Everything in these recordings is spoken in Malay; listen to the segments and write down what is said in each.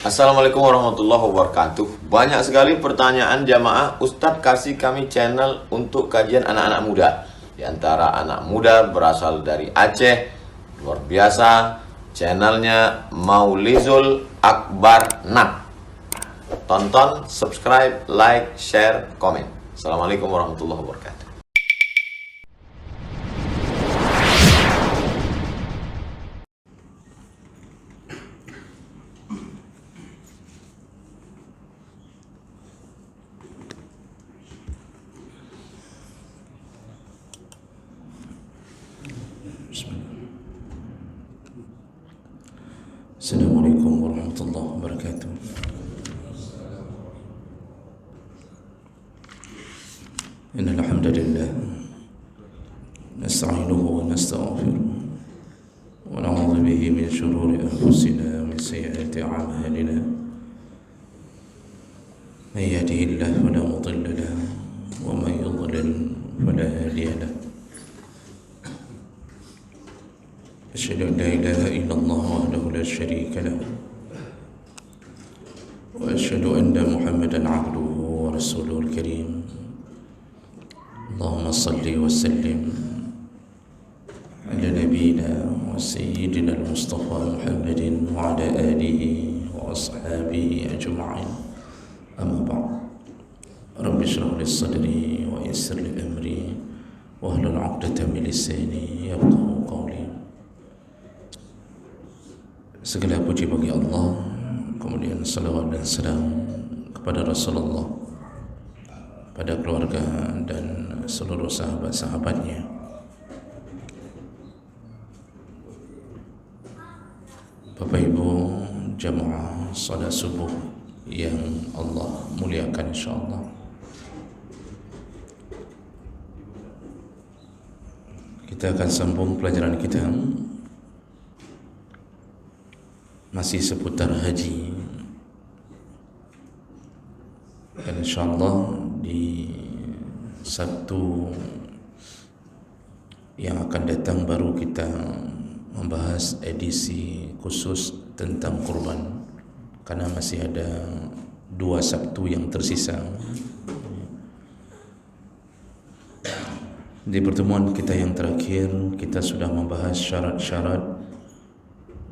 Assalamualaikum warahmatullahi wabarakatuh. Banyak sekali pertanyaan jamaah, Ustadz kasih kami channel untuk kajian anak-anak muda. Di antara anak muda berasal dari Aceh, luar biasa. Channelnya Maulizul Akbar Nak. Tonton, subscribe, like, share, komen. Assalamualaikum warahmatullahi wabarakatuh. Assalamualaikum warahmatullahi wabarakatuh. Innal hamdalillah nasta'inuhu wa nastaghfiruh wa na'udzu bihi min shururi anfusina wa min sayyiati a'malina. Man yahdihillahu fala mudilla lahu wa man yudlil fala hadiya lahu. أشهد أن لا إله إلا الله وحده لا شريك له وأشهد أن محمدا عبده ورسوله الكريم. اللهم صل وسلم على نبينا وسيدنا المصطفى محمد وعلى آله وأصحابه أجمعين. أما بعد، رب اشرح لي صدري ويسر لي أمري واحلل عقدة من لساني يفقهوا قولي. Segala puji bagi Allah, kemudian salawat dan salam kepada Rasulullah, pada keluarga dan seluruh sahabat-sahabatnya. Bapak Ibu jamaah salat subuh yang Allah muliakan insyaallah, kita akan sambung pelajaran kita masih seputar haji, dan insyaallah di Sabtu yang akan datang baru kita membahas edisi khusus tentang kurban, karena masih ada 2 Sabtu yang tersisa. Di pertemuan kita yang terakhir, kita sudah membahas syarat-syarat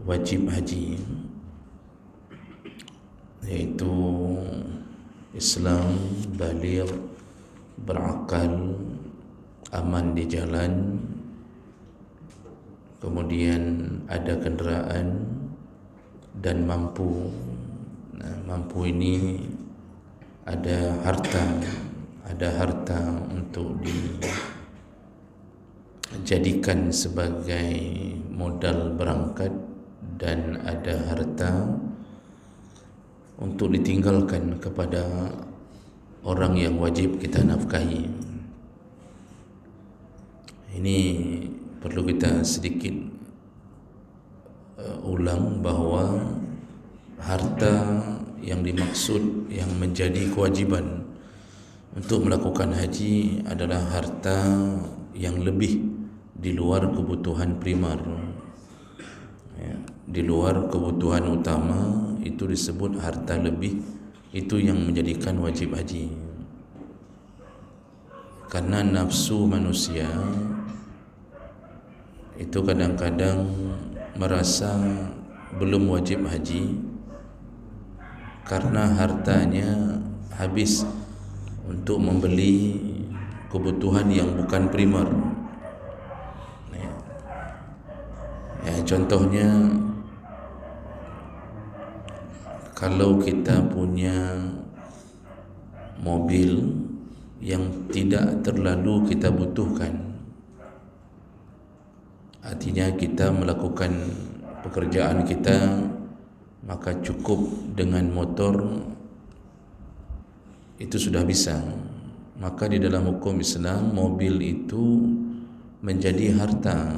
wajib haji, yaitu Islam, baligh, berakal, aman di jalan, kemudian ada kenderaan, dan mampu. Mampu ini ada harta untuk dijadikan sebagai modal berangkat, dan ada harta untuk ditinggalkan kepada orang yang wajib kita nafkahi. Ini perlu kita sedikit ulang bahwa harta yang dimaksud, yang menjadi kewajiban untuk melakukan haji adalah harta yang lebih di luar kebutuhan primer. Di luar kebutuhan utama, itu disebut harta lebih. Itu yang menjadikan wajib haji. Karena nafsu manusia itu kadang-kadang merasa belum wajib haji karena hartanya habis untuk membeli kebutuhan yang bukan primer. Contohnya, kalau kita punya mobil yang tidak terlalu kita butuhkan, artinya kita melakukan pekerjaan kita, maka cukup dengan motor itu sudah bisa. Maka di dalam hukum Islam, mobil itu menjadi harta,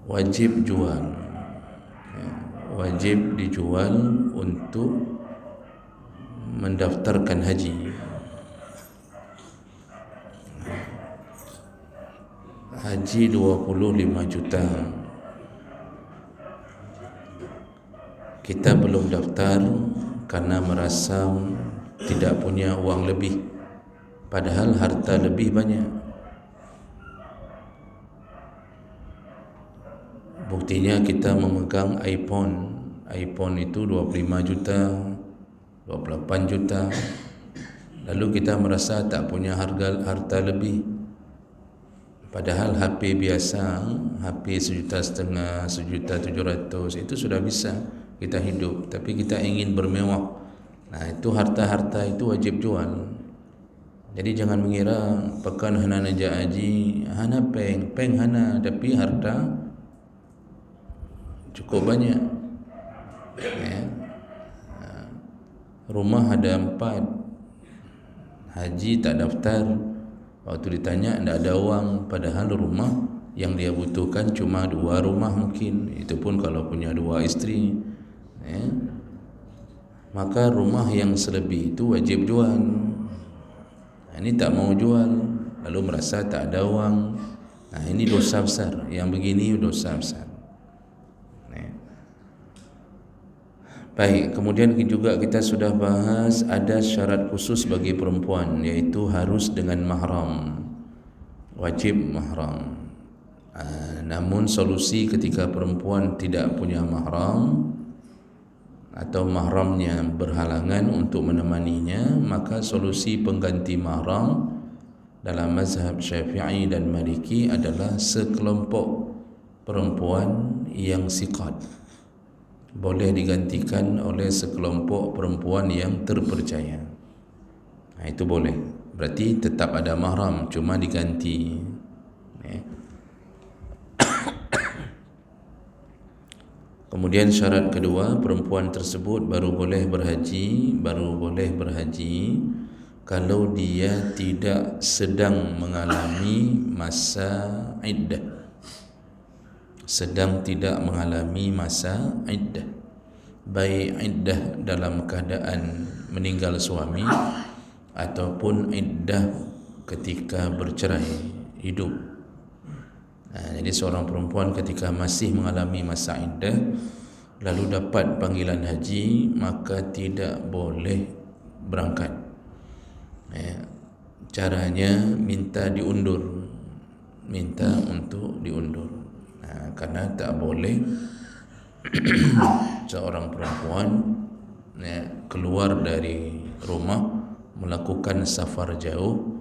wajib jual, wajib dijual untuk mendaftarkan haji. Haji 25 juta, kita belum daftar karena merasa tidak punya uang lebih, padahal harta lebih banyak. Buktinya kita memegang iPhone itu 25 juta, 28 juta. Lalu kita merasa tak punya harta lebih. Padahal HP biasa, HP 1,5 juta, 1,7 juta itu sudah bisa kita hidup. Tapi kita ingin bermewah. Nah, itu harta-harta itu wajib jual. Jadi jangan mengira pekan hana najak haji, hana peng hana, tapi harta cukup banyak. Ya. Rumah ada 4, haji tak daftar. Waktu ditanya tidak ada uang, padahal rumah yang dia butuhkan cuma 2 rumah mungkin, itu pun kalau punya 2 istri. Ya. Maka rumah yang selebih itu wajib jual. Ini tak mau jual, lalu merasa tak ada uang. Nah, ini dosa besar. Yang begini dosa besar. Baik, kemudian juga kita sudah bahas ada syarat khusus bagi perempuan, yaitu harus dengan mahram, wajib mahram. Namun solusi ketika perempuan tidak punya mahram atau mahramnya berhalangan untuk menemaninya, maka solusi pengganti mahram dalam mazhab Syafi'i dan Maliki adalah sekelompok perempuan yang siqat. Boleh digantikan oleh sekelompok perempuan yang terpercaya. Nah, itu boleh. Berarti tetap ada mahram, cuma diganti. Kemudian syarat kedua, perempuan tersebut baru boleh berhaji kalau dia tidak sedang mengalami masa iddah. Sedang tidak mengalami masa iddah, baik iddah dalam keadaan meninggal suami ataupun iddah ketika bercerai hidup. Jadi seorang perempuan ketika masih mengalami masa iddah lalu dapat panggilan haji, maka tidak boleh berangkat. Caranya minta untuk diundur. Karena tak boleh seorang perempuan keluar dari rumah melakukan safar jauh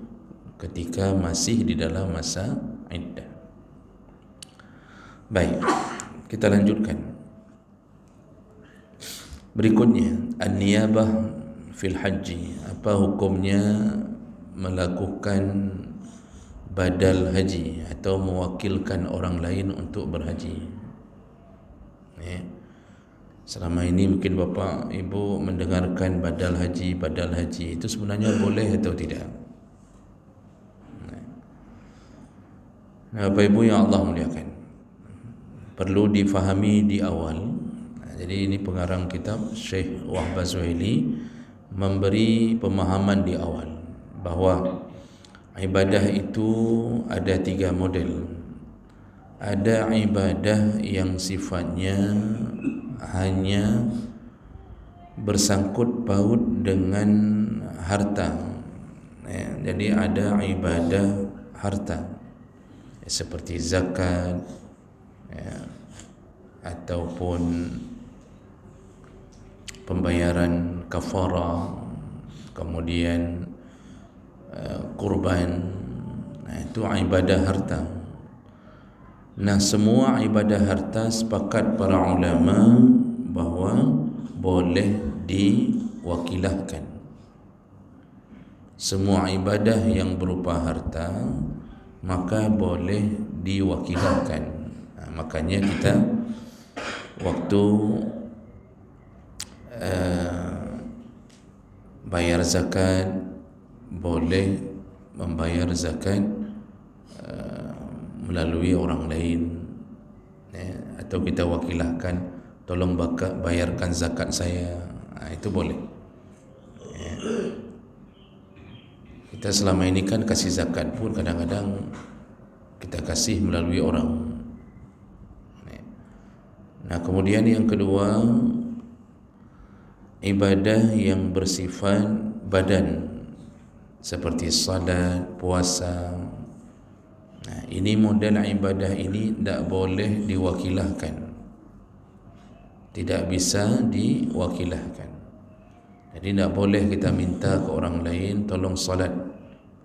ketika masih di dalam masa iddah. Baik, kita lanjutkan. Berikutnya, an-niyabah fil haji. Apa hukumnya melakukan badal haji atau mewakilkan orang lain untuk berhaji? Selama ini mungkin Bapak Ibu mendengarkan badal haji itu sebenarnya boleh atau tidak? Bapak Ibu yang Allah muliakan, perlu difahami di awal. Jadi ini pengarang kitab Syekh Wahbah Zuhaili memberi pemahaman di awal bahwa ibadah itu ada 3 model. Ada ibadah yang sifatnya hanya bersangkut paut dengan harta. Jadi ada ibadah harta seperti zakat ataupun pembayaran kafarah, kemudian kurban. Itu ibadah harta. Nah, semua ibadah harta sepakat para ulama bahawa boleh diwakilahkan. Semua ibadah yang berupa harta maka boleh diwakilahkan. Makanya kita waktu bayar zakat boleh membayar zakat melalui orang lain, atau kita wakilahkan, tolong bayarkan zakat saya. Itu boleh. Kita selama ini kan kasih zakat pun kadang-kadang kita kasih melalui orang. Nah, kemudian yang kedua, ibadah yang bersifat badan seperti salat, puasa. Nah, ini model ibadah ini tidak boleh diwakilahkan, tidak bisa diwakilahkan. Jadi tidak boleh kita minta ke orang lain tolong salat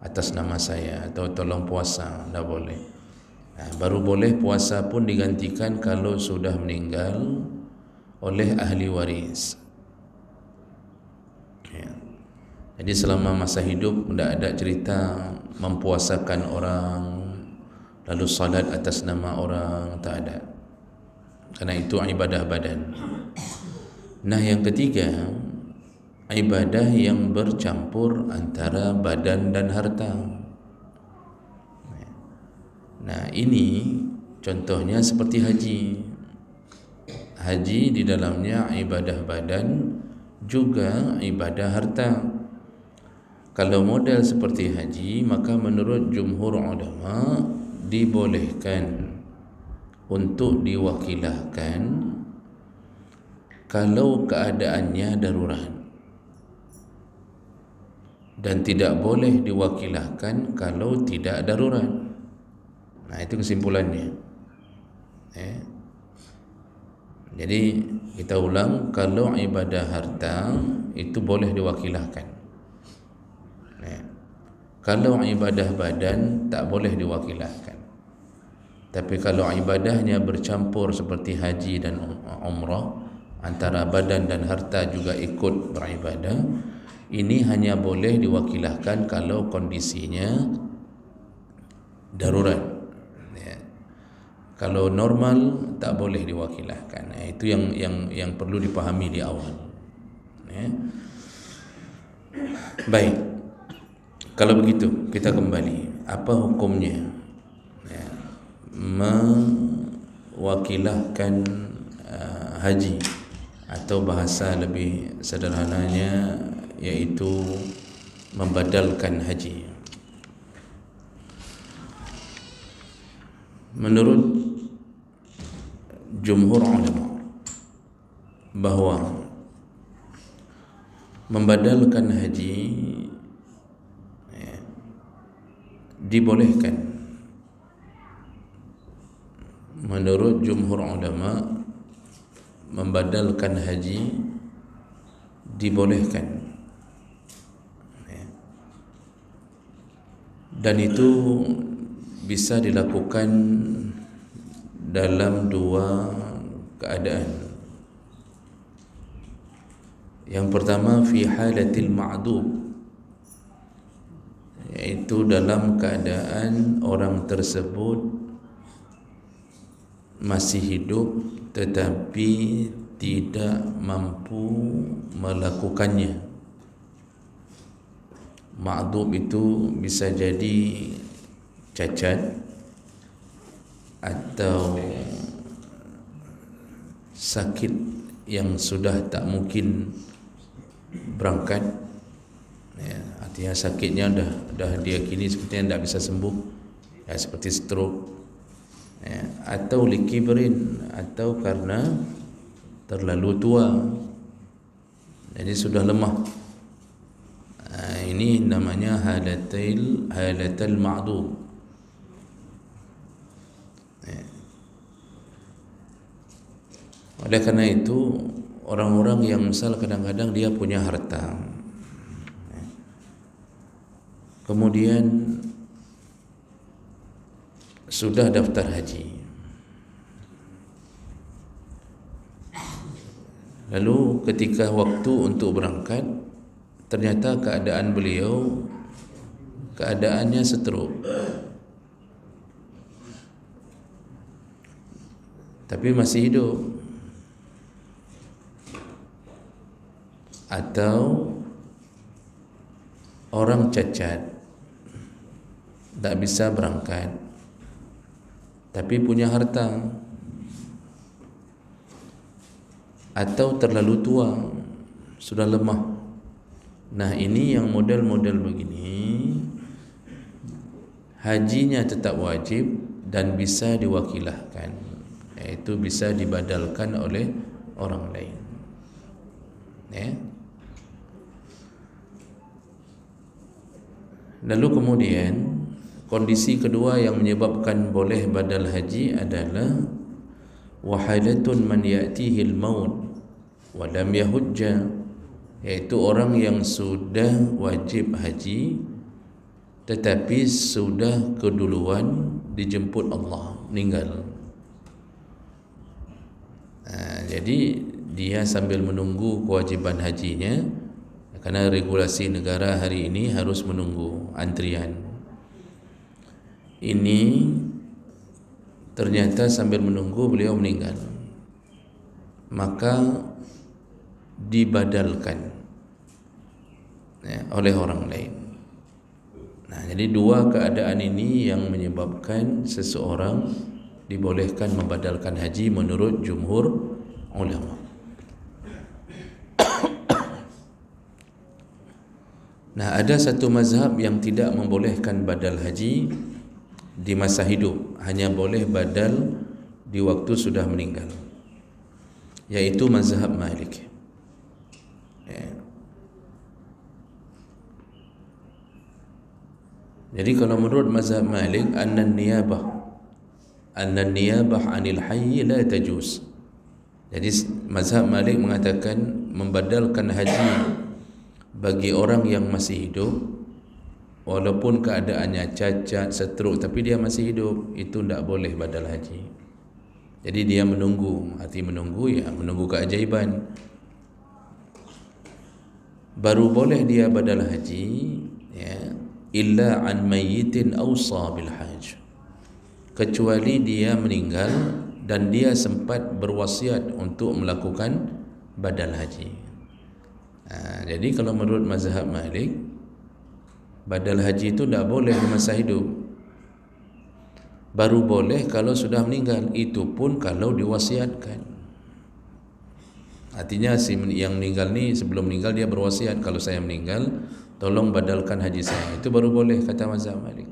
atas nama saya atau tolong puasa, tidak boleh. Nah, baru boleh puasa pun digantikan kalau sudah meninggal oleh ahli waris. Ya. Jadi selama masa hidup tidak ada cerita mempuasakan orang lalu salat atas nama orang, tak ada. Karena itu ibadah badan. Nah, yang ketiga, ibadah yang bercampur antara badan dan harta. Nah, ini contohnya seperti haji. Haji di dalamnya ibadah badan juga ibadah harta. Kalau model seperti haji, maka menurut jumhur ulama dibolehkan untuk diwakilahkan kalau keadaannya darurat, dan tidak boleh diwakilahkan kalau tidak darurat. Nah, itu kesimpulannya. Jadi kita ulang, kalau ibadah harta itu boleh diwakilahkan. Kalau ibadah badan tak boleh diwakilahkan. Tapi kalau ibadahnya bercampur seperti haji dan umrah, antara badan dan harta juga ikut beribadah, ini hanya boleh diwakilahkan kalau kondisinya darurat. Kalau normal tak boleh diwakilahkan. Itu yang perlu dipahami di awal. Baik. Kalau begitu kita kembali, apa hukumnya mewakilahkan haji, atau bahasa lebih sederhananya yaitu membadalkan haji. Menurut jumhur ulama bahwa membadalkan haji dibolehkan. Menurut jumhur ulama, membadalkan haji dibolehkan, dan itu bisa dilakukan dalam dua keadaan. Yang pertama, fi halatil ma'dub, yaitu dalam keadaan orang tersebut masih hidup tetapi tidak mampu melakukannya. Ma'dub itu bisa jadi cacat atau sakit yang sudah tak mungkin berangkat. Artinya sakitnya dah diyakini sepertinya tidak bisa sembuh, seperti stroke, atau likibrin, atau karena terlalu tua, jadi sudah lemah. Ini namanya halatal ma'dub. Oleh karena itu, orang-orang yang misal kadang-kadang dia punya harta, kemudian sudah daftar haji, lalu ketika waktu untuk berangkat, ternyata keadaan beliau keadaannya stroke, tapi masih hidup, atau orang cacat tak bisa berangkat tapi punya harta, atau terlalu tua, sudah lemah. Nah, ini yang model-model begini, hajinya tetap wajib dan bisa diwakilahkan, yaitu bisa dibadalkan oleh orang lain. Lalu kemudian kondisi kedua yang menyebabkan boleh badal haji adalah wahalatun man ya'tihi al-maut wa lam yahujja, iaitu orang yang sudah wajib haji tetapi sudah keduluan dijemput Allah, meninggal. Jadi dia sambil menunggu kewajiban hajinya, karena regulasi negara hari ini harus menunggu antrian. Ini ternyata sambil menunggu beliau meninggal, maka dibadalkan oleh orang lain. Nah, jadi dua keadaan ini yang menyebabkan seseorang dibolehkan membadalkan haji menurut jumhur ulama. Nah, ada satu mazhab yang tidak membolehkan badal haji di masa hidup, hanya boleh badal di waktu sudah meninggal, yaitu mazhab Malik. Jadi kalau menurut mazhab Malik, anna niyabah anil hayy la tajuz. Jadi mazhab Malik mengatakan membadalkan haji bagi orang yang masih hidup, walaupun keadaannya cacat, stroke, tapi dia masih hidup, itu tidak boleh badal haji. Jadi dia menunggu, arti menunggu ya menunggu keajaiban, baru boleh dia badal haji, ya, illa an mayyitin awsa bil hajj, kecuali dia meninggal dan dia sempat berwasiat untuk melakukan badal haji. Jadi kalau menurut mazhab Malik, badal haji itu tidak boleh di masa hidup, baru boleh kalau sudah meninggal, itu pun kalau diwasiatkan. Artinya si yang meninggal ni sebelum meninggal dia berwasiat, kalau saya meninggal tolong badalkan haji saya, itu baru boleh kata mazhab Malik.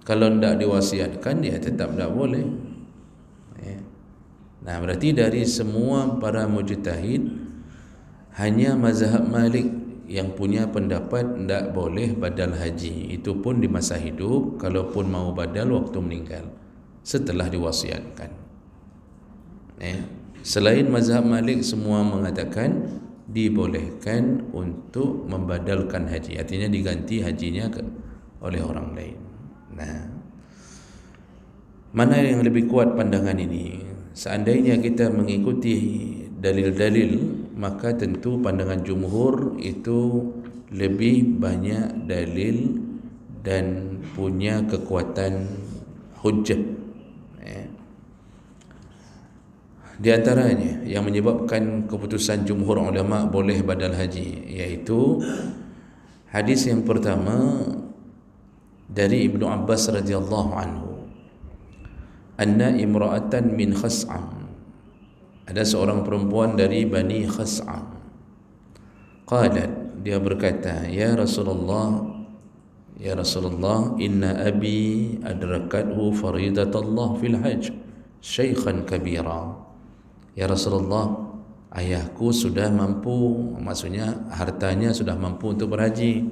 Kalau tidak diwasiatkan dia tetap tidak boleh. Nah, berarti dari semua para mujtahid hanya mazhab Malik yang punya pendapat tidak boleh badal haji, itu pun di masa hidup, kalaupun mau badal waktu meninggal setelah diwasiatkan. Selain mazhab Malik, semua mengatakan dibolehkan untuk membadalkan haji, artinya diganti hajinya oleh orang lain. Nah, mana yang lebih kuat pandangan ini? Seandainya kita mengikuti dalil-dalil, maka tentu pandangan jumhur itu lebih banyak dalil dan punya kekuatan hujjah. Di antaranya yang menyebabkan keputusan jumhur ulama boleh badal haji, yaitu hadis yang pertama dari Ibnu Abbas radhiyallahu anhu, anna imra'atan min Khas'am, ada seorang perempuan dari Bani Khas'am, qalat, dia berkata, ya Rasulullah, inna abi adrakathu faridatallah fil hajj syaikhan kabira. Ya Rasulullah, ayahku sudah mampu, maksudnya hartanya sudah mampu untuk berhaji,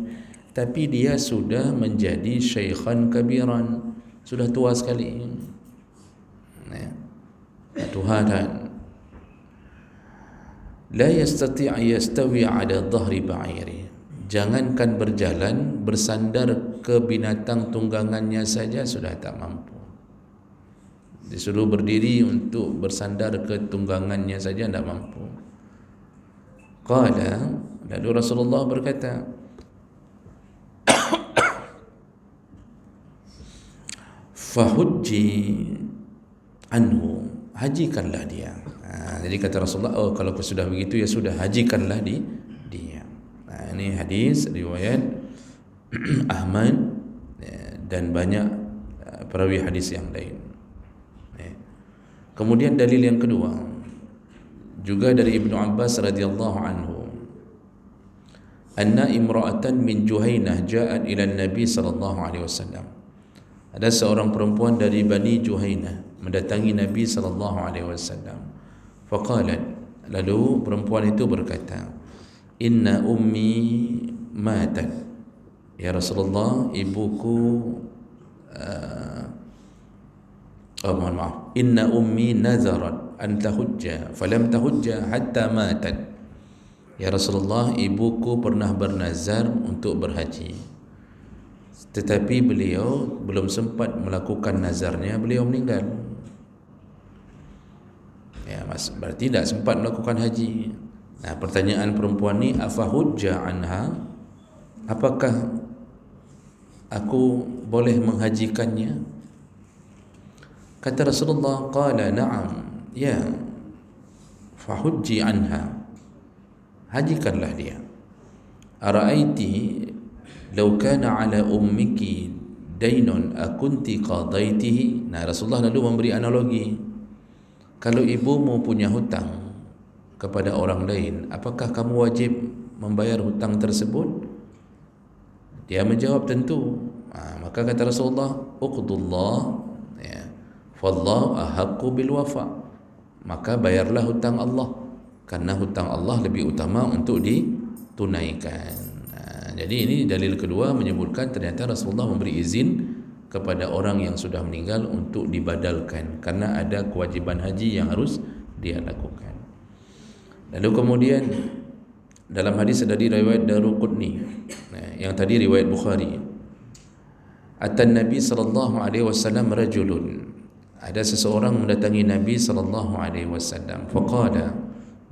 tapi dia sudah menjadi syaikhan kabiran, sudah tua sekali, tuhanan, la yastati' yastawi ala dhahri ba'iri, jangankan berjalan, bersandar ke binatang tunggangannya saja sudah tak mampu. Disuruh berdiri untuk bersandar ke tunggangannya saja tidak mampu. Qala, lalu Rasulullah berkata, fahujji anhu, hajikanlah dia. Jadi kata Rasulullah, oh kalau sudah begitu ya sudah, hajikanlah dia. Ini hadis riwayat Ahmad dan banyak perawi hadis yang lain. Kemudian dalil yang kedua juga dari Ibnu Abbas radhiyallahu anhu, anna imra'atan min Juhainah ja'at ila Nabi sallallahu alaihi wasallam, ada seorang perempuan dari Bani Juhainah mendatangi Nabi sallallahu alaihi wasallam. Faqalat, lalu perempuan itu berkata, inna ummi matat, Ya Rasulullah, ibuku mohon maaf, inna ummi nazarat an tahujja falam tahujja hatta matat. Ya Rasulullah, ibuku pernah bernazar untuk berhaji, tetapi beliau belum sempat melakukan nazarnya, beliau meninggal. Ya, berarti tidak sempat melakukan haji. Nah, pertanyaan perempuan ni, afa hujja anha, apakah aku boleh menghajikannya? Kata Rasulullah, qala na'am, ya, fahujji anha, hajikanlah dia. Ara'aiti law kana ala ummiki dainun akunti qadaitihi. Nah, Rasulullah lalu memberi analogi, kalau ibumu punya hutang kepada orang lain, apakah kamu wajib membayar hutang tersebut? Dia menjawab tentu. Maka kata Rasulullah, uqdullah, ya, fallahu ahaqqu bil wafa, maka bayarlah hutang Allah, karena hutang Allah lebih utama untuk ditunaikan. Jadi ini dalil kedua menyebutkan ternyata Rasulullah memberi izin kepada orang yang sudah meninggal untuk dibadalkan, karena ada kewajiban haji yang harus dia lakukan. Lalu kemudian dalam hadis dari riwayat Daruqutni, yang tadi riwayat Bukhari, atan Nabi sallallahu alaihi wasallam rajulun, ada seseorang mendatangi Nabi sallallahu alaihi wasallam, faqala,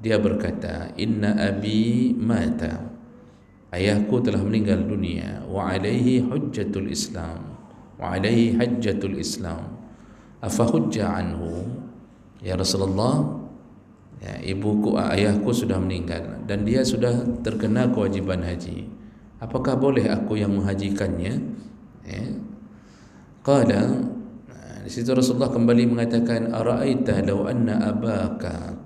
dia berkata, inna abi mata, ayahku telah meninggal dunia, wa alaihi hujjatul Islam, wa alaihi hajjatul Islam, afa hujja anhu. Ya Rasulullah, ya, ayahku sudah meninggal dan dia sudah terkena kewajiban haji, apakah boleh aku yang menghajikannya? Ya. Qala, di situ Rasulullah kembali mengatakan, ara'aita law anna abaka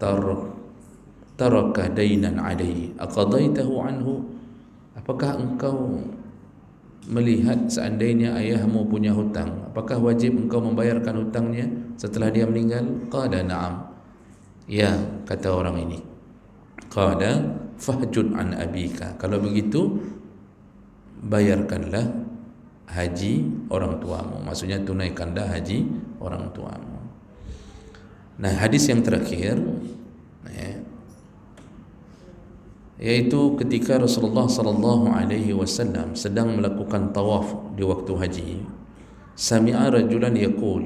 taraka dainan alaihi aqadaitahu anhu, apakah engkau melihat seandainya ayahmu punya hutang, apakah wajib engkau membayarkan hutangnya setelah dia meninggal? Qala na'am, ya, kata orang ini. Qala fahjud an abika, kalau begitu bayarkanlah haji orang tuamu, maksudnya tunaikanlah haji orang tuamu. Nah, hadis yang terakhir, yaitu ketika Rasulullah sallallahu alaihi wasallam sedang melakukan tawaf di waktu haji, sami'a rajulan yaqul,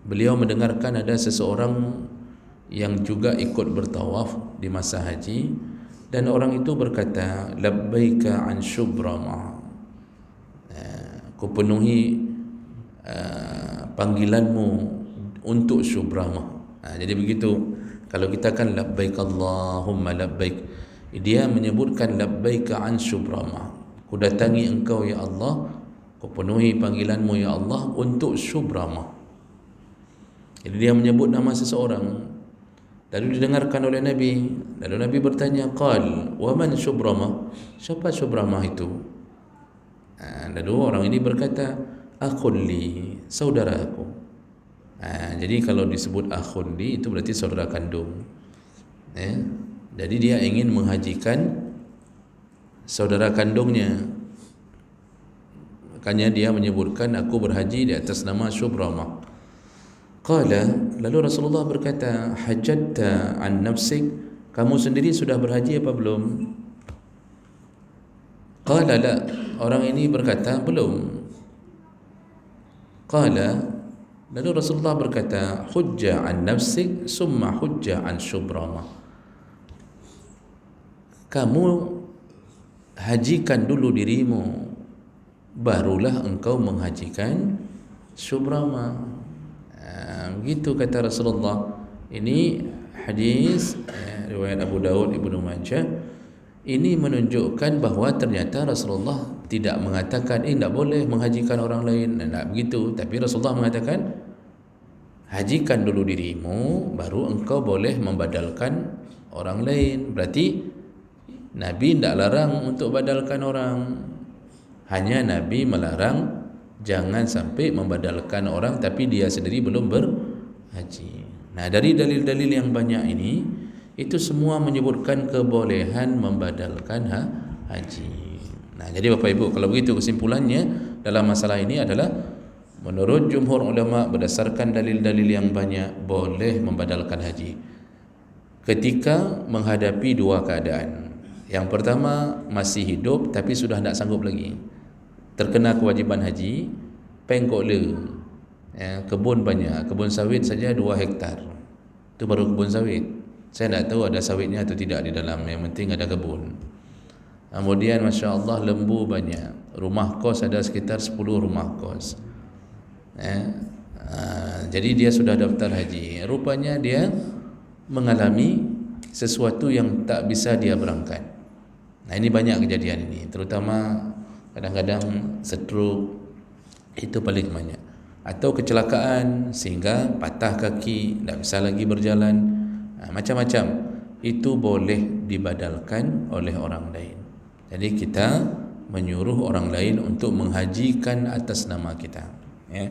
beliau mendengarkan ada seseorang yang juga ikut bertawaf di masa haji, dan orang itu berkata, labbaika an syubrama, ku penuhi panggilanmu untuk syubrama. Jadi begitu. Kalau kita kan labbaik Allahumma labbaik, dia menyebutkan labbaika an syubrama, ku datangi engkau ya Allah, ku penuhi panggilanmu ya Allah untuk syubrama. Jadi dia menyebut nama seseorang, lalu didengarkan oleh Nabi. Lalu Nabi bertanya, qal wa man syubrama, siapa syubrama itu? Lalu orang ini berkata, akhun li, saudara aku. Jadi kalau disebut akhun li, itu berarti saudara kandung. Jadi dia ingin menghajikan saudara kandungnya, makanya dia menyebutkan, aku berhaji di atas nama Syubrama. Qala, lalu Rasulullah berkata, hajjatta an nafsik, kamu sendiri sudah berhaji apa belum? Qala la, orang ini berkata belum. Qala, lalu Rasulullah berkata, hujja an nafsik summa hujja an syubrama, kamu hajikan dulu dirimu, barulah engkau menghajikan syubrama. Begitu kata Rasulullah. Ini hadis riwayat Abu Daud, Ibnu Majah. Ini menunjukkan bahawa ternyata Rasulullah tidak mengatakan tidak boleh menghajikan orang lain, tidak begitu. Tapi Rasulullah mengatakan, hajikan dulu dirimu, baru engkau boleh membadalkan orang lain. Berarti Nabi tidak larang untuk badalkan orang, hanya Nabi melarang jangan sampai membadalkan orang tapi dia sendiri belum berhaji. Nah, dari dalil-dalil yang banyak ini, itu semua menyebutkan kebolehan membadalkan haji. Nah, jadi Bapak Ibu, kalau begitu kesimpulannya dalam masalah ini adalah menurut jumhur ulama berdasarkan dalil-dalil yang banyak boleh membadalkan haji ketika menghadapi dua keadaan. Yang pertama, masih hidup tapi sudah tidak sanggup lagi, terkena kewajiban haji, pengkok le, kebun banyak, kebun sawit saja 2 hektar, itu baru kebun sawit. Saya tidak tahu ada sawitnya atau tidak di dalam, yang penting ada kebun. Kemudian Masya Allah lembu banyak, rumah kos ada sekitar 10 rumah kos. Jadi dia sudah daftar haji, rupanya dia mengalami sesuatu yang tak bisa dia berangkat. Nah, ini banyak kejadian ini, terutama kadang-kadang stroke, itu paling banyak, atau kecelakaan sehingga patah kaki, tak bisa lagi berjalan. Macam-macam itu boleh dibadalkan oleh orang lain. Jadi kita menyuruh orang lain untuk menghajikan atas nama kita, ya.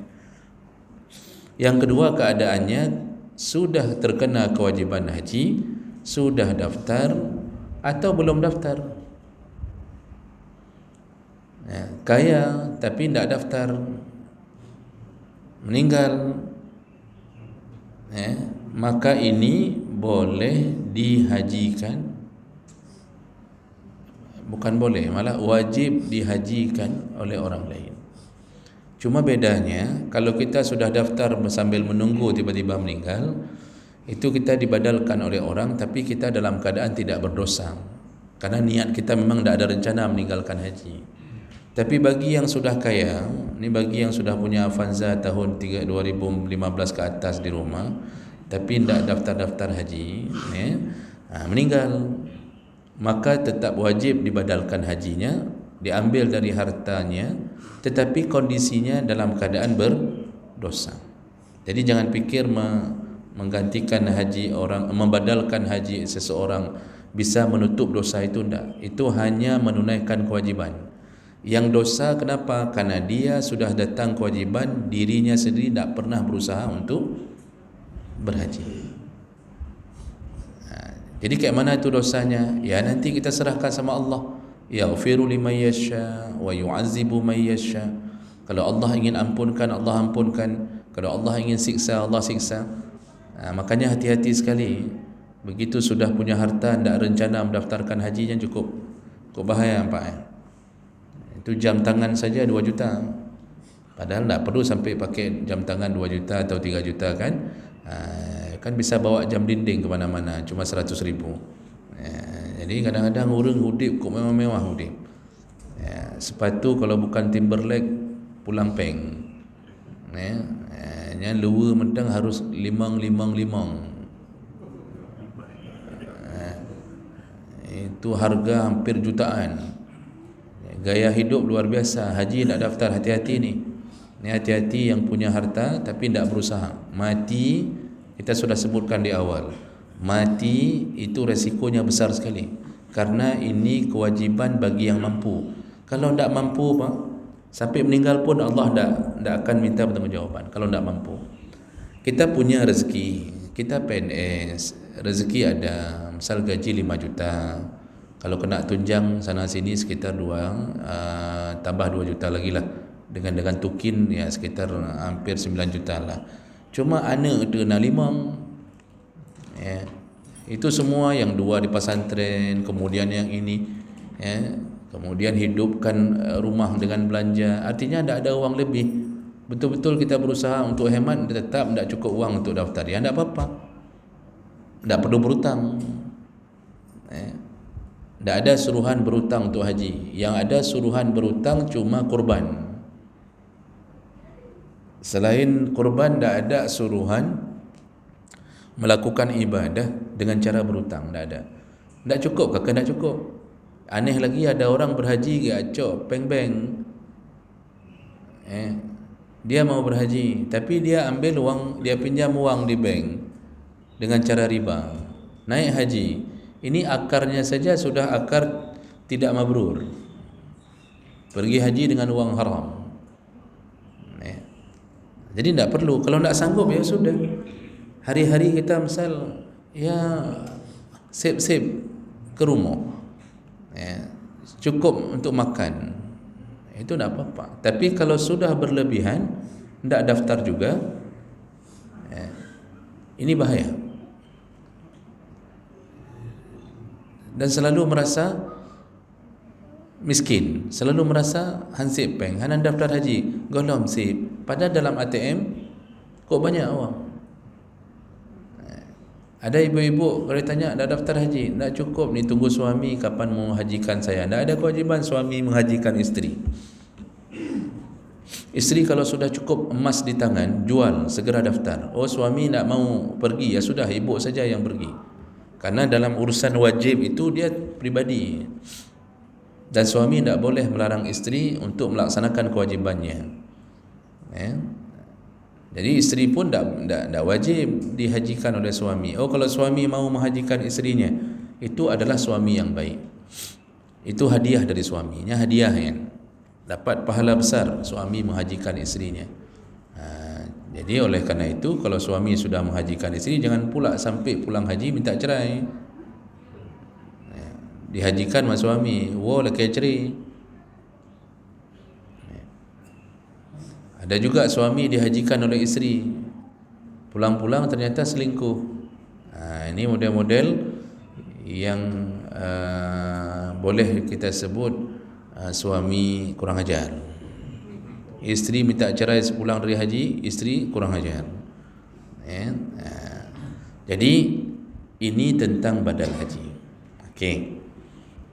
Yang kedua, keadaannya sudah terkena kewajiban haji, sudah daftar atau belum daftar, ya, kaya tapi tidak daftar, meninggal, ya, maka ini boleh dihajikan. Bukan boleh, malah wajib dihajikan oleh orang lain. Cuma bedanya, kalau kita sudah daftar sambil menunggu tiba-tiba meninggal, itu kita dibadalkan oleh orang, tapi kita dalam keadaan tidak berdosa, karena niat kita memang tidak ada rencana meninggalkan haji. Tapi bagi yang sudah kaya, ini bagi yang sudah punya Avanza tahun 2015 ke atas di rumah, tapi tidak daftar-daftar haji, ya, meninggal, maka tetap wajib dibadalkan hajinya, diambil dari hartanya, tetapi kondisinya dalam keadaan berdosa. Jadi jangan pikir menggantikan haji orang, membadalkan haji seseorang bisa menutup dosa, itu tidak. Itu hanya menunaikan kewajiban. Yang dosa kenapa? Karena dia sudah datang kewajiban, dirinya sendiri tidak pernah berusaha untuk berhaji. Jadi kayak mana itu dosanya? Ya nanti kita serahkan sama Allah. Yaghfiru liman yasha wa yu'adzibu man yasha. Kalau Allah ingin ampunkan, Allah ampunkan. Kalau Allah ingin siksa, Allah siksa. Makanya hati-hati sekali. Begitu sudah punya harta, tidak rencana mendaftarkan hajinya, cukup bahaya Pak. Itu jam tangan saja 2 juta. Padahal tidak perlu sampai pakai jam tangan 2 juta atau 3 juta kan. Kan bisa bawa jam dinding ke mana-mana, cuma 100.000. Jadi kadang-kadang orang hudip kok mewah-mewah hudip. Sepatu kalau bukan Timberlake pulang peng. Yang luar mentang harus limang. Itu harga hampir jutaan. Gaya hidup luar biasa. Haji nak daftar, hati-hati ni. Ini hati-hati yang punya harta tapi tidak berusaha. Mati, kita sudah sebutkan di awal, mati itu resikonya besar sekali, karena ini kewajiban bagi yang mampu. Kalau tidak mampu Pak, sampai meninggal pun Allah tidak akan minta pertanggungjawaban. Kalau tidak mampu, kita punya rezeki, kita PNS, rezeki ada, misal gaji 5 juta, kalau kena tunjang sana sini sekitar 2, tambah 2 juta lagi lah, dengan tukin ya sekitar hampir 9 juta lah. Cuma anak itu nak 5, ya. Itu semua yang 2 di pesantren, kemudian yang ini, ya. Kemudian hidupkan rumah dengan belanja. Artinya tidak ada uang lebih. Betul-betul kita berusaha untuk hemat, tetap tidak cukup uang untuk daftar. Ya tidak apa-apa, tidak perlu berhutang, ya. Tidak ada suruhan berhutang untuk haji. Yang ada suruhan berhutang cuma kurban. Selain kurban, tidak ada suruhan melakukan ibadah dengan cara berhutang. Tidak ada. Tidak cukup, kakak tidak cukup. Aneh lagi, ada orang berhaji gacok peng-peng, dia mau berhaji tapi dia ambil uang, dia pinjam uang di bank dengan cara riba, naik haji. Ini akarnya saja sudah akar tidak mabrur, pergi haji dengan uang haram. Jadi tidak perlu. Kalau tidak sanggup ya sudah, hari-hari kita misal ya save ke rumah, ya. cukup untuk makan, itu tak apa-apa. Tapi kalau sudah berlebihan, tak daftar juga, ini bahaya. Dan selalu merasa miskin, selalu merasa hansip peng, hanan daftar haji, golom sip. Padahal dalam ATM kok banyak awam. Ada ibu-ibu kalau ditanya dah daftar haji, tak cukup ni, tunggu suami kapan mau hajikan saya. Tak ada kewajiban suami menghajikan isteri. Isteri kalau sudah cukup emas di tangan, jual, segera daftar. Oh, suami tak mau pergi, ya sudah, ibu saja yang pergi. Karena dalam urusan wajib itu dia pribadi. Dan suami tak boleh melarang isteri untuk melaksanakan kewajibannya. Jadi isteri pun tak wajib dihajikan oleh suami. Oh, kalau suami mau menghajikan isterinya, itu adalah suami yang baik. Itu hadiah dari suaminya, hadiah kan. Dapat pahala besar suami menghajikan isterinya. Jadi oleh kerana itu, kalau suami sudah menghajikan isteri, jangan pula sampai pulang haji minta cerai. Dihajikan sama suami, wah laki cerai. Ada juga suami dihajikan oleh isteri, pulang-pulang ternyata selingkuh. Ini model-model yang boleh kita sebut suami kurang ajar. Isteri minta cerai sepulang dari haji, isteri kurang ajar. Jadi ini tentang badal haji. Okey.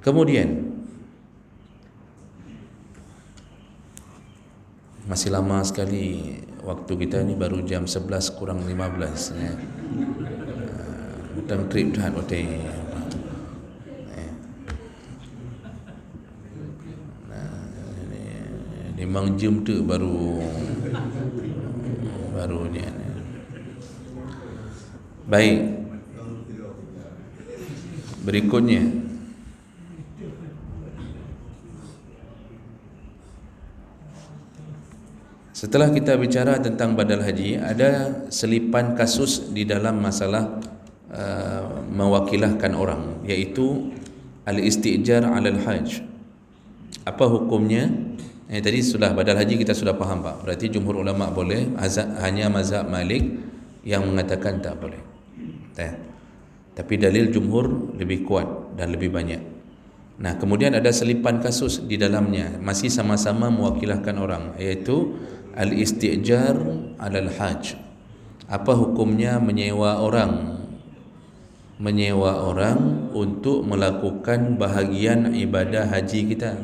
Kemudian masih lama sekali waktu kita ni, baru jam 11 kurang 15 ya. Tentang trip dah hotel. Memang jam tu baru ni. Baik. Berikutnya, setelah kita bicara tentang badal haji, ada selipan kasus di dalam masalah mewakilahkan orang, iaitu al-istijar 'alal hajj. Apa hukumnya? Tadi sudah badal haji kita sudah faham Pak. Berarti jumhur ulama boleh, hanya mazhab Malik yang mengatakan tak boleh. Tapi dalil jumhur lebih kuat dan lebih banyak. Nah, kemudian ada selipan kasus di dalamnya, masih sama-sama mewakilahkan orang, iaitu al-istijar 'alal hajj. Apa hukumnya menyewa orang untuk melakukan bahagian ibadah haji kita?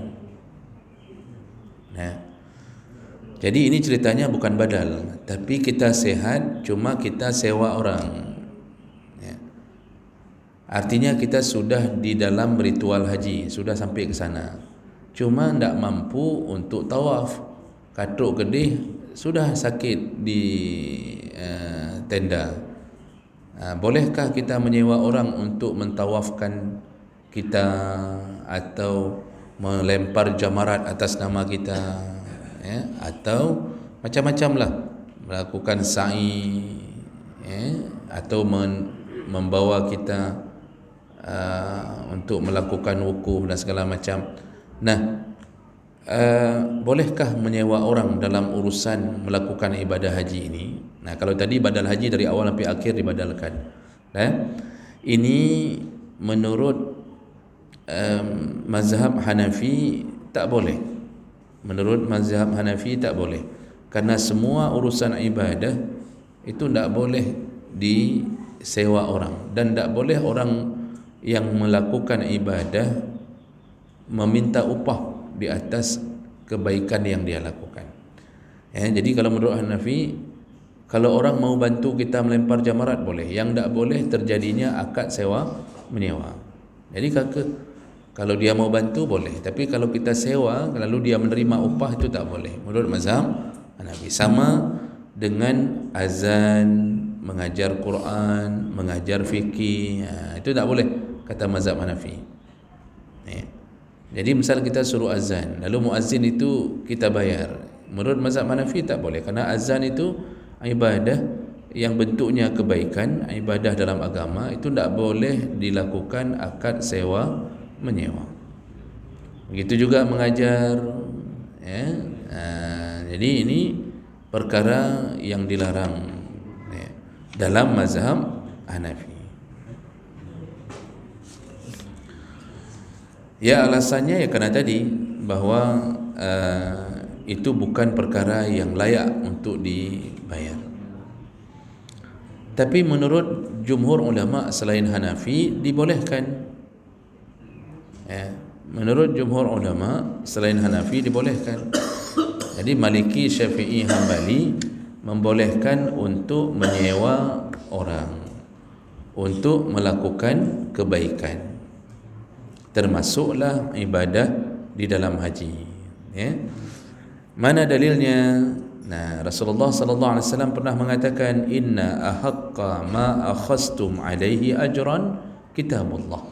Jadi ini ceritanya bukan badal, tapi kita sehat, cuma kita sewa orang. Artinya kita sudah di dalam ritual haji, sudah sampai ke sana, cuma tidak mampu untuk tawaf. Katuk gedih, sudah sakit di tenda. Bolehkah kita menyewa orang untuk mentawafkan kita atau melempar jamarat atas nama kita, atau macam-macam lah, melakukan sa'i, atau membawa kita untuk melakukan wukuf dan segala macam. Nah, bolehkah menyewa orang dalam urusan melakukan ibadah haji ini? Nah, kalau tadi badal haji dari awal sampai akhir dibadalkan, ini menurut mazhab Hanafi tak boleh. Menurut mazhab Hanafi tak boleh, karena semua urusan ibadah itu tak boleh disewa orang, dan tak boleh orang yang melakukan ibadah meminta upah di atas kebaikan yang dia lakukan. Jadi kalau menurut Hanafi, kalau orang mau bantu kita melempar jamarat boleh, yang tak boleh terjadinya akad sewa menyewa. Jadi kalau dia mau bantu boleh, tapi kalau kita sewa lalu dia menerima upah, itu tak boleh menurut mazhab Hanafi. Sama dengan azan, mengajar Quran, mengajar fikih, itu tak boleh kata mazhab Hanafi. Jadi misal kita suruh azan, lalu muazzin itu kita bayar, menurut mazhab Hanafi tak boleh, karena azan itu ibadah yang bentuknya kebaikan, ibadah dalam agama, itu tak boleh dilakukan akad sewa menyewa. begitu juga mengajar, ya. Jadi ini perkara yang dilarang, ya, dalam mazhab Hanafi. Ya, alasannya ya kerana tadi bahawa itu bukan perkara yang layak untuk dibayar. Tapi menurut jumhur ulama selain Hanafi dibolehkan. Ya, menurut jumhur ulama selain Hanafi dibolehkan. Jadi Maliki, Syafi'i, Hambali membolehkan untuk menyewa orang untuk melakukan kebaikan, termasuklah ibadah di dalam haji, ya. Mana dalilnya? Nah, Rasulullah sallallahu alaihi wasallam pernah mengatakan, inna ahaqqa ma akhastum alaihi ajran kitabullah.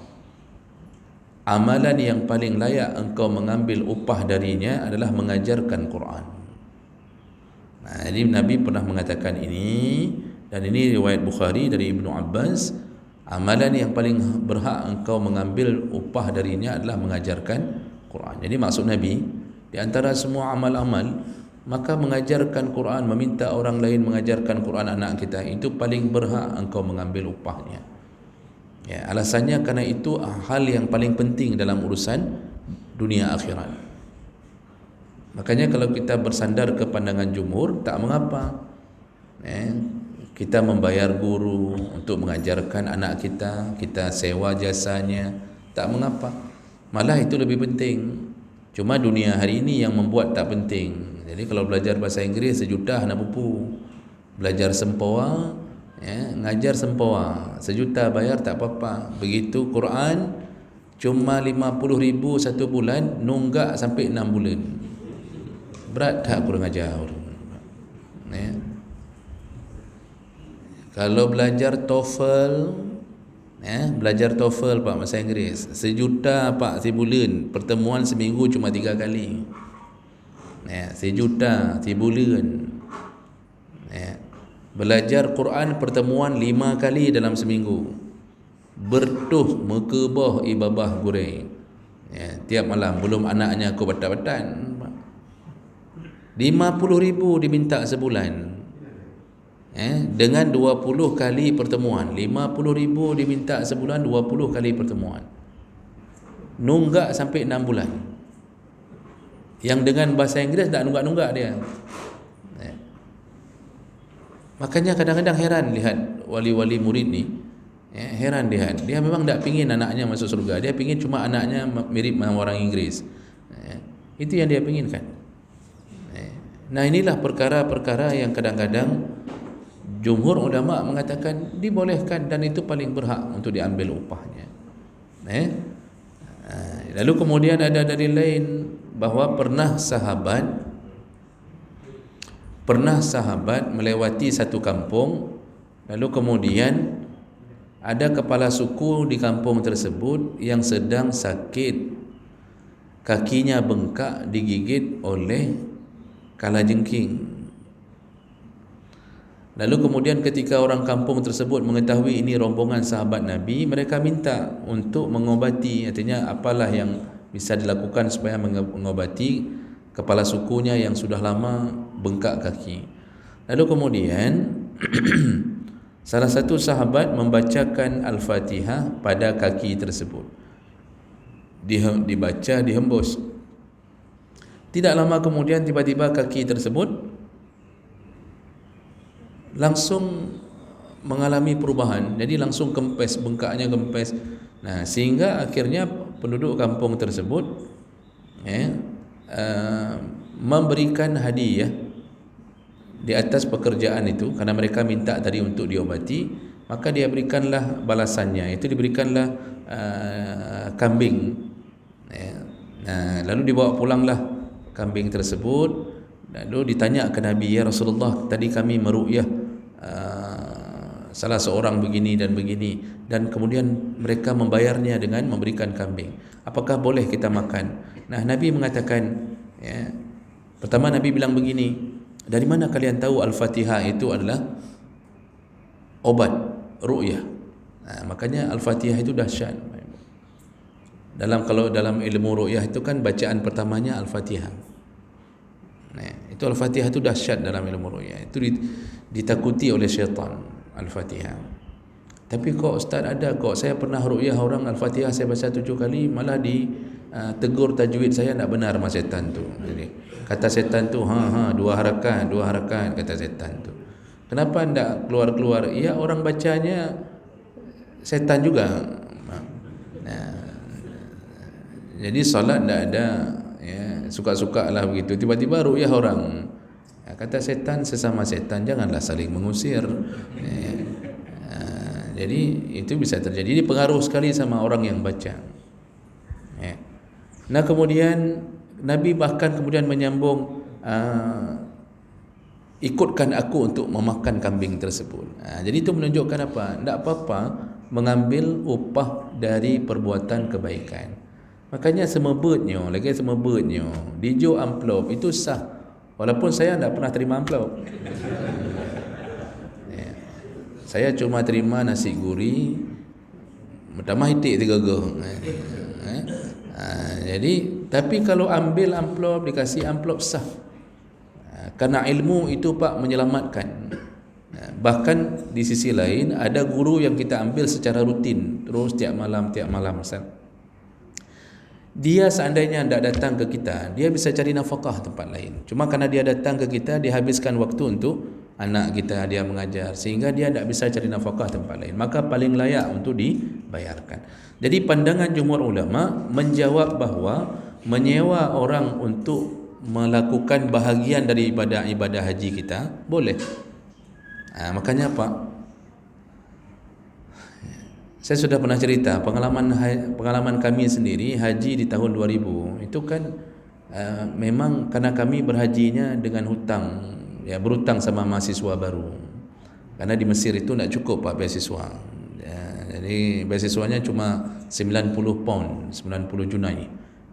Amalan yang paling layak engkau mengambil upah darinya adalah mengajarkan Quran. Nah, jadi Nabi pernah mengatakan ini, dan ini riwayat Bukhari dari Ibnu Abbas. Amalan yang paling berhak engkau mengambil upah darinya adalah mengajarkan Quran. Jadi maksud Nabi, di antara semua amal-amal, maka mengajarkan Quran, meminta orang lain mengajarkan Quran anak kita, itu paling berhak engkau mengambil upahnya. Ya, alasannya kerana itu hal yang paling penting dalam urusan dunia akhirat. Makanya kalau kita bersandar ke pandangan jumhur, tak mengapa, kita membayar guru untuk mengajarkan anak kita, kita sewa jasanya, tak mengapa. Malah itu lebih penting. Cuma dunia hari ini yang membuat tak penting. Jadi kalau belajar bahasa Inggeris sejuta nak pupu, belajar Sempoa, ya, ngajar Sempoa 1 juta bayar tak apa-apa. Begitu Quran cuma 50,000 satu bulan, nunggak sampai 6 bulan. Berat tak kurang ajar, ya. Kalau belajar TOEFL, ya, belajar TOEFL Pak, bahasa Inggeris 1 juta Pak sebulan, pertemuan seminggu cuma 3 kali, ya, 1 juta sebulan, ya. Belajar Quran pertemuan 5 kali dalam seminggu, bertuh mekebah ibabah goreng, ya, tiap malam, belum anaknya aku batan-batan. 50,000 diminta sebulan, ya, dengan 20 kali pertemuan. 50,000 diminta sebulan, 20 kali pertemuan, nunggak sampai 6 bulan. Yang dengan bahasa Inggeris tak nunggak-nunggak dia, ya. Makanya kadang-kadang heran lihat wali-wali murid ni, ya, heran lihat, dia memang tak pingin anaknya masuk surga, dia pingin cuma anaknya mirip dengan orang Inggeris, ya. Itu yang dia pinginkan, ya. Nah, inilah perkara-perkara yang kadang-kadang jumhur ulama mengatakan dibolehkan dan itu paling berhak untuk diambil upahnya, ya. Lalu kemudian ada dalil lain bahawa pernah sahabat melewati satu kampung, lalu kemudian ada kepala suku di kampung tersebut yang sedang sakit, kakinya bengkak digigit oleh kalajengking. Lalu kemudian ketika orang kampung tersebut mengetahui ini rombongan sahabat Nabi, mereka minta untuk mengobati, artinya apalah yang bisa dilakukan supaya mengobati kepala sukunya yang sudah lama bengkak kaki. Lalu kemudian salah satu sahabat membacakan Al-Fatihah pada kaki tersebut, dibaca, dihembus. Tidak lama kemudian tiba-tiba kaki tersebut langsung mengalami perubahan, jadi langsung kempes, bengkaknya kempes. Nah, sehingga akhirnya penduduk kampung tersebut, ya, memberikan hadiah di atas pekerjaan itu, karena mereka minta tadi untuk diobati, maka dia berikanlah balasannya, itu diberikanlah kambing, ya. Nah, lalu dibawa pulanglah kambing tersebut. Lalu ditanya ke Nabi, ya Rasulullah, tadi kami meru'yah salah seorang begini dan begini, dan kemudian mereka membayarnya dengan memberikan kambing, apakah boleh kita makan? Nah, Nabi mengatakan, ya, pertama Nabi bilang begini, dari mana kalian tahu Al-Fatihah itu adalah obat ru'yah? Nah, makanya Al-Fatihah itu dahsyat. Kalau dalam ilmu ru'yah itu kan bacaan pertamanya Al-Fatihah. Nah, itu Al-Fatihah itu dahsyat dalam ilmu ru'yah. Itu ditakuti oleh syaitan Al-Fatihah. Tapi kok ustaz ada kok saya pernah ru'yah orang Al-Fatihah saya baca 7 kali malah tegur tajwid saya tak benar sama setan tu. Jadi kata setan tu dua harakat kata setan tu. Kenapa tak keluar-keluar? Ya orang bacanya setan juga. Nah, jadi solat tak ada ya, suka-suka lah begitu. Tiba-tiba ru'yah orang. Kata setan sesama setan janganlah saling mengusir. Jadi itu bisa terjadi. Ini pengaruh sekali sama orang yang baca. Nah kemudian Nabi bahkan kemudian menyambung ikutkan aku untuk memakan kambing tersebut. Jadi itu menunjukkan apa? Tak apa-apa mengambil upah dari perbuatan kebaikan. Makanya semebutnya dijo amplop itu sah. Walaupun saya tak pernah terima amplop. Saya cuma terima nasi gurih tambah itik 3 gong. Jadi tapi kalau ambil amplop dikasih amplop sah. Karena ilmu itu Pak menyelamatkan. Bahkan di sisi lain ada guru yang kita ambil secara rutin terus tiap malam Ustaz. Dia seandainya tidak datang ke kita, dia bisa cari nafkah tempat lain. Cuma karena dia datang ke kita, dia habiskan waktu untuk anak kita, dia mengajar, sehingga dia tidak bisa cari nafkah tempat lain. Maka paling layak untuk dibayarkan. Jadi pandangan jumhur ulama menjawab bahawa menyewa orang untuk melakukan bahagian dari ibadah haji kita boleh. Makanya apa? Saya sudah pernah cerita pengalaman kami sendiri haji di tahun 2000 itu kan memang karena kami berhajinya dengan hutang, ya berhutang sama mahasiswa baru. Karena di Mesir itu tidak cukup Pak beasiswa. Jadi beasiswanya cuma 90 pound, 90 junai.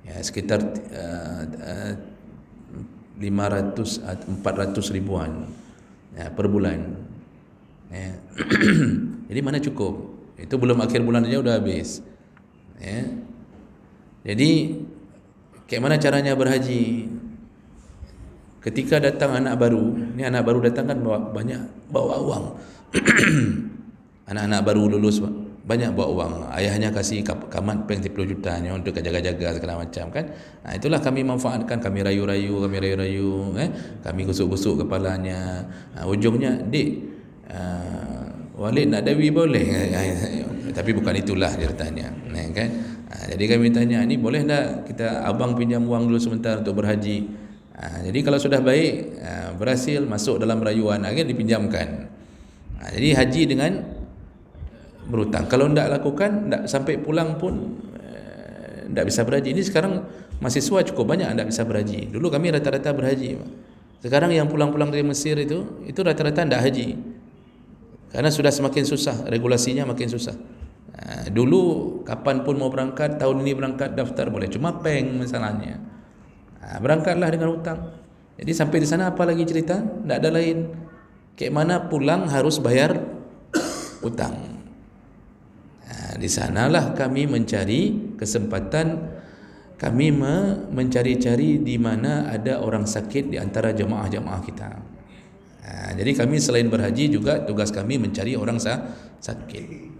Ya sekitar 400 ribuan ya, per bulan. Ya. Jadi mana cukup? Itu belum akhir bulan aja udah habis. Ya. Jadi kayak mana caranya berhaji? Ketika datang anak baru, ini anak baru datang kan bawa uang. Anak-anak baru lulus banyak bawa uang. Ayahnya kasih kamat peng 10 juta untuk jaga-jaga segala macam kan. Itulah kami manfaatkan, kami rayu-rayu, kami gusuk-gusuk kepalanya. Ujungnya, "Dik, Walid nak dawi boleh?" Tapi bukan itulah ceritanya, kan? Jadi kami tanya, "Ini boleh tak kita abang pinjam uang dulu sebentar untuk berhaji?" Jadi kalau sudah baik, berhasil masuk dalam rayuan, akhirnya dipinjamkan. Jadi haji dengan berhutang. Kalau tidak lakukan, tidak sampai pulang pun tidak bisa berhaji. Ini sekarang mahasiswa cukup banyak tidak bisa berhaji. Dulu kami rata-rata berhaji. Sekarang yang pulang-pulang dari Mesir itu rata-rata tidak haji. Karena sudah semakin susah, regulasinya makin susah. Dulu kapan pun mau berangkat, tahun ini berangkat daftar boleh, cuma peng masalahnya. Berangkatlah dengan hutang. Jadi sampai di sana apa lagi cerita? Tak ada lain. Kayak mana pulang harus bayar hutang. Di sanalah kami mencari kesempatan, kami mencari-cari di mana ada orang sakit di antara jemaah-jemaah kita. Jadi kami selain berhaji juga tugas kami mencari orang sakit.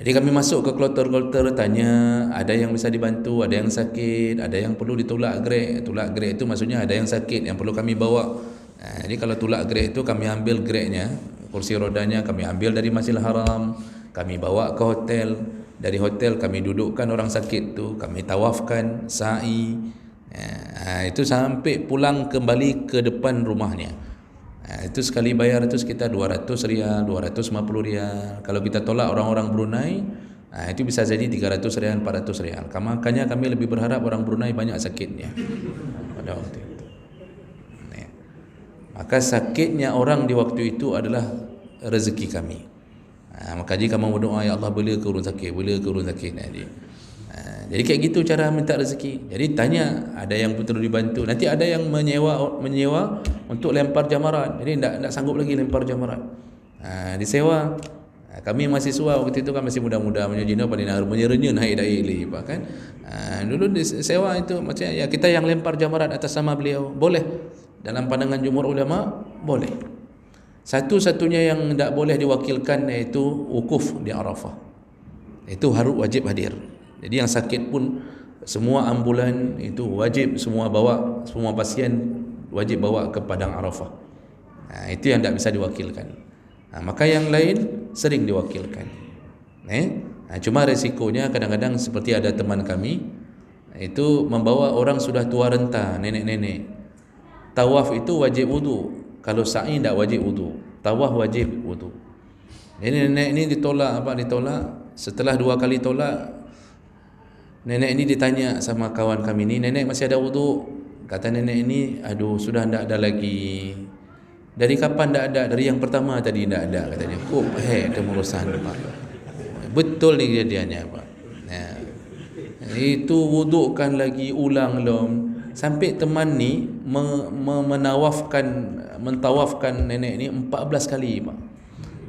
Jadi kami masuk ke kloter-kloter, tanya ada yang bisa dibantu, ada yang sakit, ada yang perlu ditolak grek. Tolak grek itu maksudnya ada yang sakit yang perlu kami bawa. Jadi kalau tolak grek itu kami ambil greknya, kursi rodanya kami ambil dari Masjidil Haram, kami bawa ke hotel. Dari hotel kami dudukkan orang sakit tu, kami tawafkan, sa'i. Itu sampai pulang kembali ke depan rumahnya. Itu sekali bayar itu sekitar 200 rial, 250 rial. Kalau kita tolak orang-orang Brunei, itu bisa jadi 300 rial, 400 rial. Makanya kami lebih berharap orang Brunei banyak sakitnya pada waktu itu. Maka sakitnya orang di waktu itu adalah rezeki kami. Maka jika kamu berdoa, ya Allah bela ke urun sakit, bela ke urun sakit. Jadi kayak gitu cara minta rezeki. Jadi tanya ada yang betul dibantu. Nanti ada yang menyewa untuk lempar jamarat. Jadi tidak sanggup lagi lempar jamarat. Disewa. Kami mahasiswa waktu itu kan masih muda-muda, menjina paling menyerenya naik daili pak kan. Dulu sewa itu macam ya kita yang lempar jamarat atas nama beliau boleh. Dalam pandangan jumhur ulama boleh. Satu-satunya yang tidak boleh diwakilkan iaitu wukuf di Arafah. Itu harus wajib hadir. Jadi yang sakit pun semua ambulan itu wajib semua pasien wajib bawa ke padang Arafah. Itu yang tidak bisa diwakilkan. Maka yang lain sering diwakilkan. Cuma resikonya kadang-kadang seperti ada teman kami itu membawa orang sudah tua renta, nenek-nenek. Tawaf itu wajib wudu. Kalau sa'i tidak wajib wudu. Tawaf wajib wudu. Jadi nenek ini ditolak. Setelah 2 kali tolak, nenek ini ditanya sama kawan kami ni, nenek masih ada wudu? Kata nenek ini, aduh sudah tidak ada lagi. Dari kapan tidak ada? Dari yang pertama tadi tidak ada katanya. Kemurusan Pak. Betul ni kejadiannya Pak. Itu wudukkan lagi ulang lom. Sampai teman ni mentawafkan nenek ni 14 kali Pak.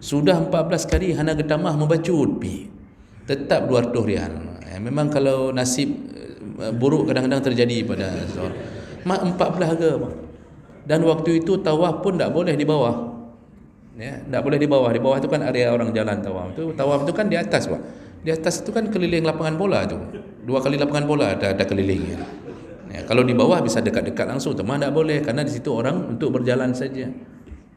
Sudah 14 kali hana getamah membacut pi. Tetap 200 rial. Memang kalau nasib buruk kadang-kadang terjadi pada seorang. 14 harga Pak. Dan waktu itu tawaf pun tak boleh di bawah. Tak boleh di bawah. Di bawah itu kan area orang jalan tawaf. Tawaf itu kan di atas Pak. Di atas itu kan keliling lapangan bola tu. 2 kali lapangan bola ada keliling. Kalau di bawah bisa dekat-dekat langsung. Teman tak boleh karena di situ orang untuk berjalan saja.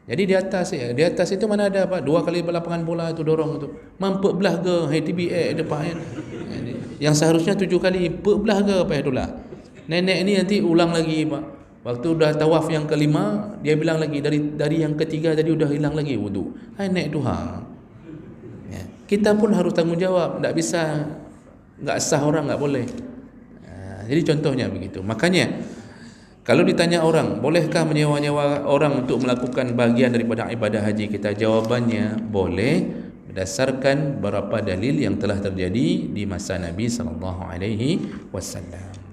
Jadi di atas itu mana ada Pak 2 kali lapangan bola itu dorong tu. Mampu belah ke HTBA depan. Yang seharusnya 7 kali belah ke apa itulah. Nenek ni nanti ulang lagi Pak. Waktu dah tawaf yang kelima, dia bilang lagi dari yang ketiga tadi udah hilang lagi wudu. Naik Tuhan. Kita pun harus tanggungjawab. Tak bisa, tak sah orang, tak boleh. Jadi contohnya begitu. Makanya kalau ditanya orang, bolehkah menyewa-nyewa orang untuk melakukan bahagian daripada ibadah haji kita? Jawabannya boleh berdasarkan beberapa dalil yang telah terjadi di masa Nabi sallallahu alaihi wasallam.